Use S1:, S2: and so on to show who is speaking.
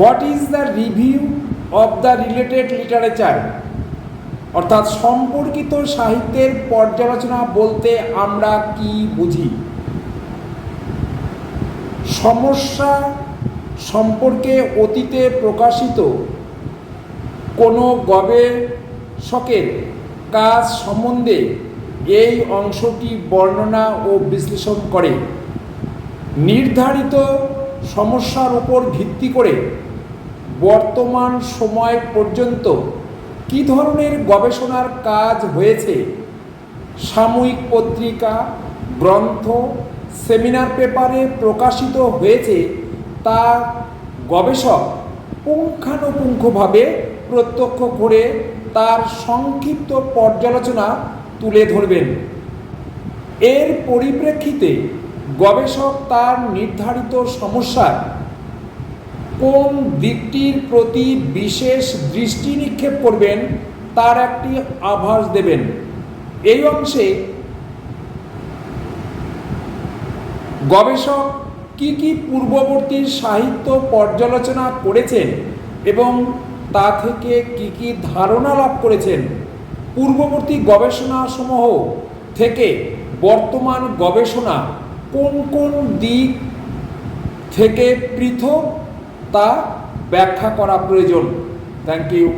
S1: What is the review of the related literature, অর্থাৎ সম্পর্কিত সাহিত্যের পর্যালোচনা বলতে আমরা কি বুঝি? সমস্যা সম্পর্কে অতীতে প্রকাশিত কোনো গবেষকের কাজ সম্বন্ধে এই অংশটি বর্ণনা ও বিশ্লেষণ করে। নির্ধারিত সমস্যার উপর ভিত্তি করে বর্তমান সময় পর্যন্ত কী ধরনের গবেষণার কাজ হয়েছে, সাময়িক পত্রিকা, গ্রন্থ, সেমিনার পেপারে প্রকাশিত হয়েছে তা গবেষক পুঙ্খানুপুঙ্খভাবে প্রত্যক্ষ করে তার সংক্ষিপ্ত পর্যালোচনা তুলে ধরবেন। এর পরিপ্রেক্ষিতে গবেষক তার নির্ধারিত সমস্যার কোন দিকটির প্রতি বিশেষ দৃষ্টি নিক্ষেপ করবেন তার একটি আভাস দেবেন। এই অংশে গবেষক কি পূর্ববর্তী সাহিত্য পর্যালোচনা করেছেন এবং তা থেকে কি ধারণা লাভ করেছেন, পূর্ববর্তী গবেষণাসমূহ থেকে বর্তমান গবেষণা কোন কোন দিক থেকে পৃথক তা ব্যাখ্যা করা প্রয়োজন। Thank you.